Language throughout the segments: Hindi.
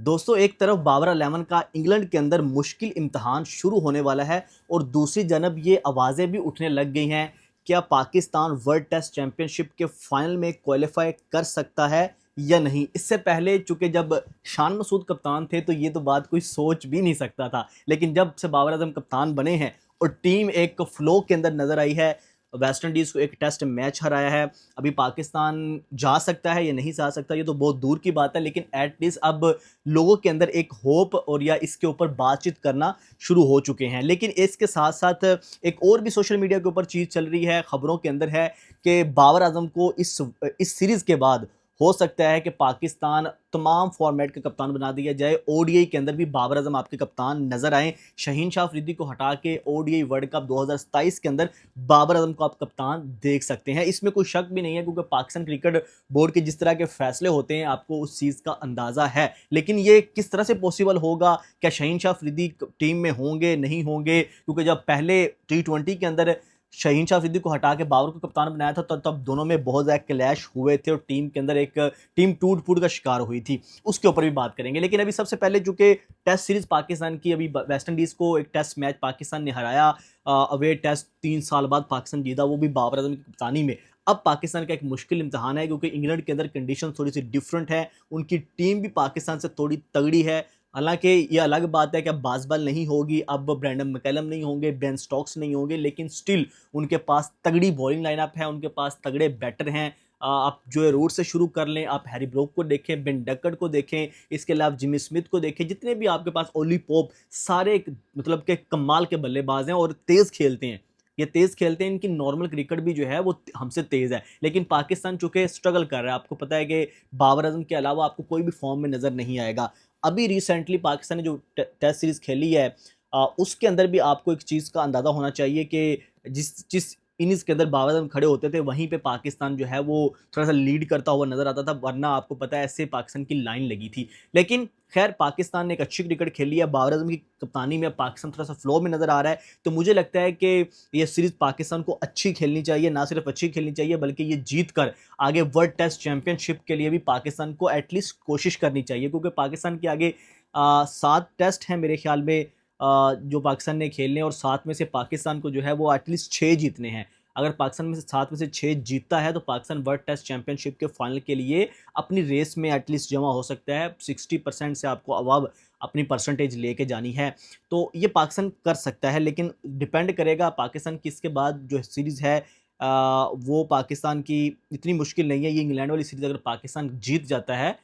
दोस्तों, एक तरफ बाबर आलम का इंग्लैंड के अंदर मुश्किल इम्तिहान शुरू होने वाला है और दूसरी जानब ये आवाज़ें भी उठने लग गई हैं, क्या पाकिस्तान वर्ल्ड टेस्ट चैंपियनशिप के फाइनल में क्वालिफाई कर सकता है या नहीं। इससे पहले चूंकि जब शान मसूद कप्तान थे तो ये तो बात कोई सोच भी नहीं सकता था, लेकिन जब से बाबर आजम कप्तान बने हैं और टीम एक फ्लो के अंदर नजर आई है, वेस्ट इंडीज़ को एक टेस्ट मैच हराया है। अभी पाकिस्तान जा सकता है या नहीं जा सकता ये तो बहुत दूर की बात है, लेकिन एटलीस्ट अब लोगों के अंदर एक होप और या इसके ऊपर बातचीत करना शुरू हो चुके हैं। लेकिन इसके साथ साथ एक और भी सोशल मीडिया के ऊपर चीज़ चल रही है, खबरों के अंदर है कि बाबर आजम को इस सीरीज़ के बाद हो सकता है कि पाकिस्तान तमाम फॉर्मेट का कप्तान बना दिया जाए। ओडीआई के अंदर भी बाबर आजम आपके कप्तान नजर आए। शाहीन शाह अफरीदी को हटा के ओडीआई वर्ल्ड कप 2027 के अंदर बाबर आजम को आप कप्तान देख सकते हैं। इसमें कोई शक भी नहीं है, क्योंकि पाकिस्तान क्रिकेट बोर्ड के जिस तरह के फैसले होते हैं आपको उस चीज़ का अंदाज़ा है। लेकिन ये किस तरह से पॉसिबल होगा, क्या शाहीन शाह अफरीदी टीम में होंगे नहीं होंगे, क्योंकि जब पहले T20 के अंदर शाहीन शाह अफरीदी को हटा के बाबर को कप्तान बनाया था तब दोनों में बहुत ज़्यादा क्लैश हुए थे और टीम के अंदर एक टीम टूट फूट का शिकार हुई थी। उसके ऊपर भी बात करेंगे, लेकिन अभी सबसे पहले चूंकि टेस्ट सीरीज पाकिस्तान की, अभी वेस्ट इंडीज़ को एक टेस्ट मैच पाकिस्तान ने हराया, अवे टेस्ट 3 साल बाद पाकिस्तान जीता, वो भी बाबर आजम की कप्तानी में। अब पाकिस्तान का एक मुश्किल इम्तहान है, क्योंकि इंग्लैंड के अंदर कंडीशन थोड़ी सी डिफरेंट है, उनकी टीम भी पाकिस्तान से थोड़ी तगड़ी है। हालांकि ये अलग बात है कि अब बाजबल नहीं होगी, अब ब्रैंडन मैकलम नहीं होंगे, बेन स्टोक्स नहीं होंगे, लेकिन स्टिल उनके पास तगड़ी बॉलिंग लाइनअप है, उनके पास तगड़े बैटर हैं। आप जो है रूट से शुरू कर लें, आप हैरी ब्रोक को देखें, बेन डकट को देखें, इसके अलावा जिमी स्मिथ को देखें, जितने भी आपके पास ओली पोप, सारे मतलब के कमाल के बल्लेबाज हैं और तेज़ खेलते हैं। ये तेज़ खेलते हैं, इनकी नॉर्मल क्रिकेट भी जो है वो हमसे तेज़ है। लेकिन पाकिस्तान चूंकि स्ट्रगल कर रहा है, आपको पता है कि बाबर आजम के अलावा आपको कोई भी फॉर्म में नज़र नहीं आएगा। अभी रिसेंटली पाकिस्तान ने जो टेस्ट सीरीज खेली है, उसके अंदर भी आपको एक चीज़ का अंदाज़ा होना चाहिए कि जिस जिस इनिंग्स के अंदर बाबर आजम खड़े होते थे वहीं पे पाकिस्तान जो है वो थोड़ा सा लीड करता हुआ नजर आता था, वरना आपको पता है ऐसे पाकिस्तान की लाइन लगी थी। लेकिन खैर पाकिस्तान ने एक अच्छी क्रिकेट खेली है, बाबर आजम की कप्तानी में पाकिस्तान थोड़ा सा फ्लो में नजर आ रहा है। तो मुझे लगता है कि ये सीरीज पाकिस्तान को अच्छी खेलनी चाहिए, ना सिर्फ अच्छी खेलनी चाहिए बल्कि ये जीत कर आगे वर्ल्ड टेस्ट चैंपियनशिप के लिए भी पाकिस्तान को एटलीस्ट कोशिश करनी चाहिए, क्योंकि पाकिस्तान के आगे 7 टेस्ट हैं मेरे ख्याल में, जो पाकिस्तान ने खेलने, और 7 में से पाकिस्तान को जो है वो एटलीस्ट 6 जीतने हैं। अगर पाकिस्तान में से 7 में से 6 जीतता है तो पाकिस्तान वर्ल्ड टेस्ट चैंपियनशिप के फाइनल के लिए अपनी रेस में एटलीस्ट जमा हो सकता है। 60% से आपको अब अपनी परसेंटेज लेके जानी है, तो ये पाकिस्तान कर सकता है। लेकिन डिपेंड करेगा पाकिस्तान की इसके बाद जो सीरीज़ है, वो पाकिस्तान की इतनी मुश्किल नहीं है। ये इंग्लैंड वाली सीरीज़ अगर पाकिस्तान जीत जाता है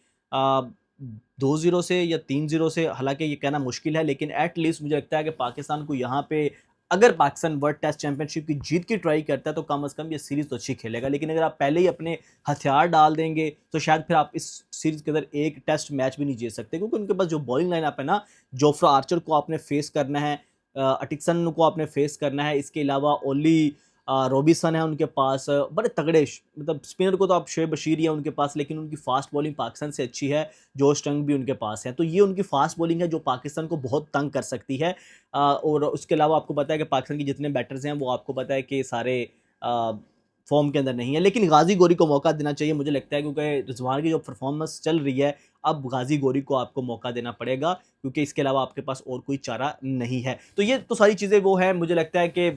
2-0 से या 3-0 से, हालांकि ये कहना मुश्किल है, लेकिन एट लीस्ट मुझे लगता है कि पाकिस्तान को यहाँ पे, अगर पाकिस्तान वर्ल्ड टेस्ट चैंपियनशिप की जीत की ट्राई करता है तो कम से कम ये सीरीज़ तो अच्छी खेलेगा। लेकिन अगर आप पहले ही अपने हथियार डाल देंगे तो शायद फिर आप इस सीरीज़ के अंदर एक टेस्ट मैच भी नहीं जीत सकते, क्योंकि उनके पास जो बॉलिंग लाइनअप है ना, जोफ्रा आर्चर को आपने फेस करना है, अटिक्सन को आपने फेस करना है, इसके अलावा ओली रॉबिसन है उनके पास, बड़े तगड़े मतलब स्पिनर को तो आप शोएब बशीर ही है उनके पास, लेकिन उनकी फास्ट बॉलिंग पाकिस्तान से अच्छी है, जोश टंग भी उनके पास है। तो ये उनकी फास्ट बॉलिंग है जो पाकिस्तान को बहुत तंग कर सकती है। और उसके अलावा आपको पता है कि पाकिस्तान के जितने बैटर्स हैं वो आपको पता है कि सारे फॉर्म के अंदर नहीं है, लेकिन गाजी गोरी को मौका देना चाहिए मुझे लगता है, क्योंकि रिजवान की जो परफॉर्मेंस चल रही है, अब गाजी गोरी को आपको मौका देना पड़ेगा, क्योंकि इसके अलावा आपके पास और कोई चारा नहीं है। तो ये तो सारी चीज़ें वो है, मुझे लगता है कि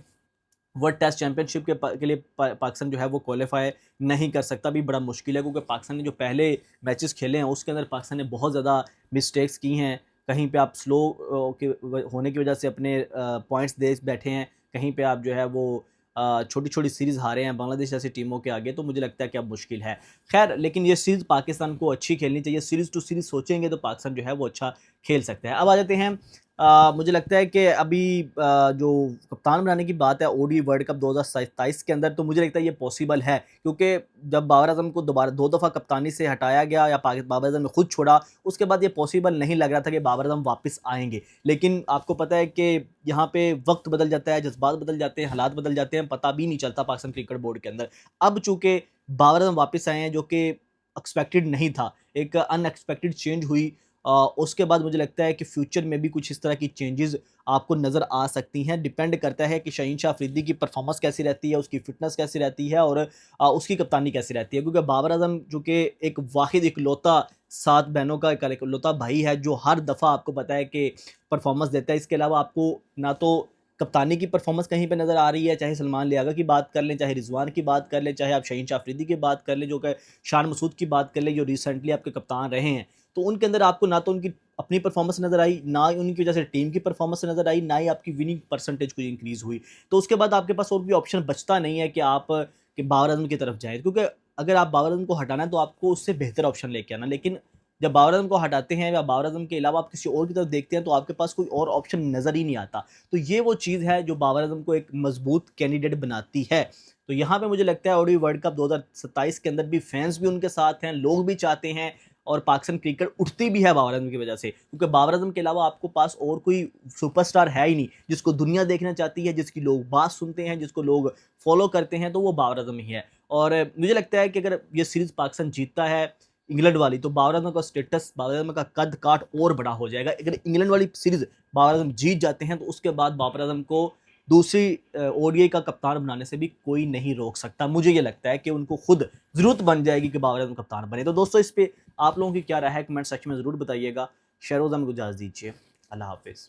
वर्ल्ड टेस्ट चैंपियनशिप के लिए पाकिस्तान जो है वो क्वालिफाई नहीं कर सकता, भी बड़ा मुश्किल है, क्योंकि पाकिस्तान ने जो पहले मैचेस खेले हैं उसके अंदर पाकिस्तान ने बहुत ज़्यादा मिस्टेक्स की हैं। कहीं पे आप स्लो के होने की वजह से अपने पॉइंट्स दे बैठे हैं, कहीं पे आप जो है वो छोटी छोटी सीरीज़ हारे हैं बांग्लादेश जैसी टीमों के आगे, तो मुझे लगता है कि अब मुश्किल है। खैर, लेकिन ये सीरीज़ पाकिस्तान को अच्छी खेलनी चाहिए, सीरीज़ टू सीरीज़ सोचेंगे तो पाकिस्तान जो है वो अच्छा खेल सकता है। अब आ जाते हैं, मुझे लगता है कि अभी जो कप्तान बनाने की बात है ओडी वर्ल्ड कप 2027 के अंदर, तो मुझे लगता है ये पॉसिबल है, क्योंकि जब बाबर आजम को दोबारा 2 दफ़ा कप्तानी से हटाया गया या बाबर आजम ने खुद छोड़ा, उसके बाद ये पॉसिबल नहीं लग रहा था कि बाबर आजम वापस आएंगे। लेकिन आपको पता है कि यहाँ पे वक्त बदल जाता है, जज्बात बदल जाते हैं, हालात बदल जाते हैं, पता भी नहीं चलता पाकिस्तान क्रिकेट बोर्ड के अंदर। अब चूंकि बाबर आजम वापस आए हैं, जो कि एक्सपेक्टेड नहीं था, एक अनएक्सपेक्टेड चेंज हुई, उसके बाद मुझे लगता है कि फ्यूचर में भी कुछ इस तरह की चेंजेस आपको नज़र आ सकती हैं। डिपेंड करता है कि शाहीन शाह अफरीदी की परफॉर्मेंस कैसी रहती है, उसकी फिटनेस कैसी रहती है और उसकी कप्तानी कैसी रहती है, क्योंकि बाबर आजम जो कि एक वाहिद इकलौता 7 बहनों का इकलौता भाई है जो हर दफ़ा आपको पता है कि परफॉर्मेंस देता है। इसके अलावा आपको ना तो कप्तानी की परफॉर्मेंस कहीं पे नज़र आ रही है, चाहे सलमान लियागा की बात कर लें, चाहे रिजवान की बात कर लें, चाहे आप शहीन शाह अफरीदी की बात कर लें, जो कि शान मसूद की बात कर लें, जो रिसेंटली आपके कप्तान रहे हैं। तो उनके अंदर आपको ना तो उनकी अपनी परफॉर्मेंस नज़र आई, ना ही उनकी वजह से टीम की परफॉर्मेंस नज़र आई, ना ही आपकी विनिंग परसेंटेज कोई इंक्रीज़ हुई। तो उसके बाद आपके पास और भी ऑप्शन बचता नहीं है कि आप कि बाबर आज़म की तरफ जाएँ, क्योंकि अगर आप बाबर आज़म को हटाना है तो आपको उससे बेहतर ऑप्शन लेके आना। लेकिन जब बाबर आज़म को हटाते हैं या बाबर आज़म के अलावा आप किसी और की तरफ देखते हैं तो आपके पास कोई और ऑप्शन नज़र ही नहीं आता। तो ये वो चीज़ है जो बाबर आज़म को एक मज़बूत कैंडिडेट बनाती है। तो यहाँ पे मुझे लगता है ओडीआई वर्ल्ड कप 2027 के अंदर भी फैन्स भी उनके साथ हैं, लोग भी चाहते हैं और पाकिस्तान क्रिकेट उठती भी है बाबर आज़म की वजह से। क्योंकि बाबर आज़म के अलावा आपको पास और कोई सुपरस्टार है ही नहीं, जिसको दुनिया देखना चाहती है, जिसकी लोग बात सुनते हैं, जिसको लोग फॉलो करते हैं, तो वो बाबर आज़म ही है। और मुझे लगता है कि अगर ये सीरीज़ पाकिस्तान जीतता है इंग्लैंड वाली, तो बाबर आज़म का स्टेटस, बाबर आज़म का कद-काठ और बड़ा हो जाएगा। अगर इंग्लैंड वाली सीरीज़ बाबर आज़म जीत जाते हैं, तो उसके बाद बाबर आज़म को दूसरी ओडीआई का कप्तान बनाने से भी कोई नहीं रोक सकता। मुझे ये लगता है कि उनको खुद ज़रूरत बन जाएगी कि बाबर आज़म कप्तान बने। तो दोस्तों, इस पे आप लोगों की क्या राय है, कमेंट सेक्शन में ज़रूर बताइएगा। शहरोज़, हमें इजाज़त दीजिए। अल्लाह हाफ़िज़।